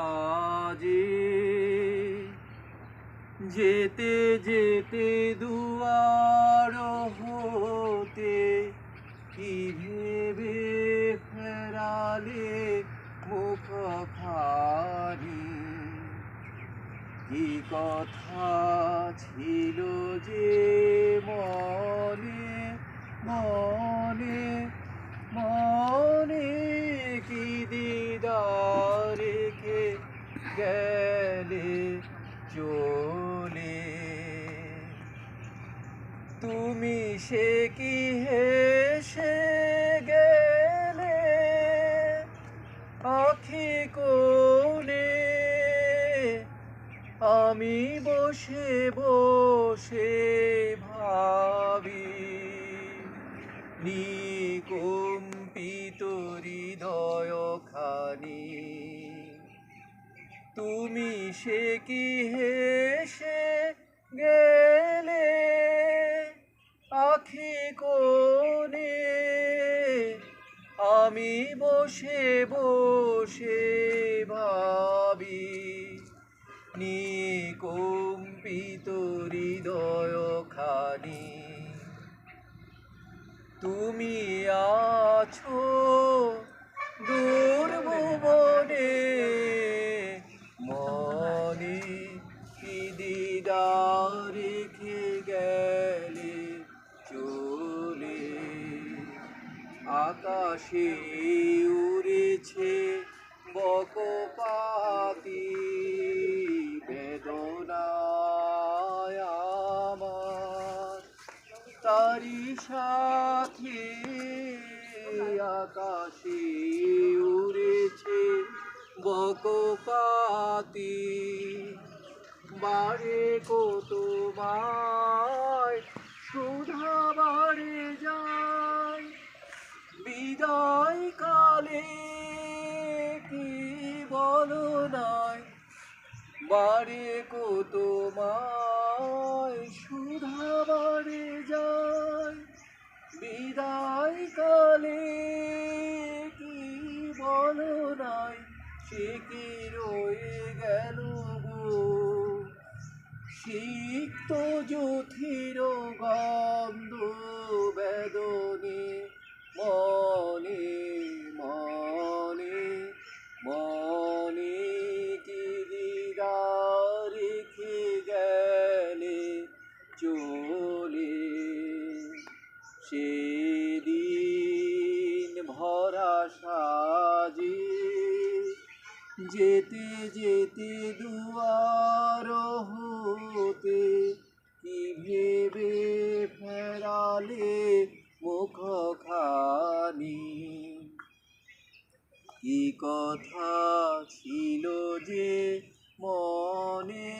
কাজে। যেতে যেতে দুয়ার হতে কি ভেবে ফেরালে মুখখানি। কি কথা ছিল যে মনে মনে মনে, কি দিদার রেখে গেলে চলে। তুমি সে কি হেসে গেলে আখি কোণে, আমি বসে বসে ভাবি নিকম্পিত হৃদয় খানি। তুমি সে কি হেসে গেলে আখি কোণে, আমি বসে বসে ভাবি নিকম্পিত হৃদয় খানি। তুমি আছো দূর ভুবনে, মনে কি দিদার রেখে গেলে চলে। আকাশে উড়েছে বকপাতি বেদনায় আমার, তারি সাথে আকাশে উড়েছে বকপাতি। বাড়ে কত মায় সুধা বাড়ে যায়, বিদায় কালে কি বলো নাই। বাড়ে কত মায় সুধা বাড়ে যায়, বিদায় কালে কি বলো নাই। সে কি রয়ে গেল গো সিক্ত জ্যোতির গন্ধ বেদনে, মনে মনে মনে, কি দিদার রেখে গেলে চলে। সেদিন ভরা সাজে যেতে যেতে দুয়ার হতে কি ভেবে ফেরালে মুখখানি। কি কথা ছিল যে মনে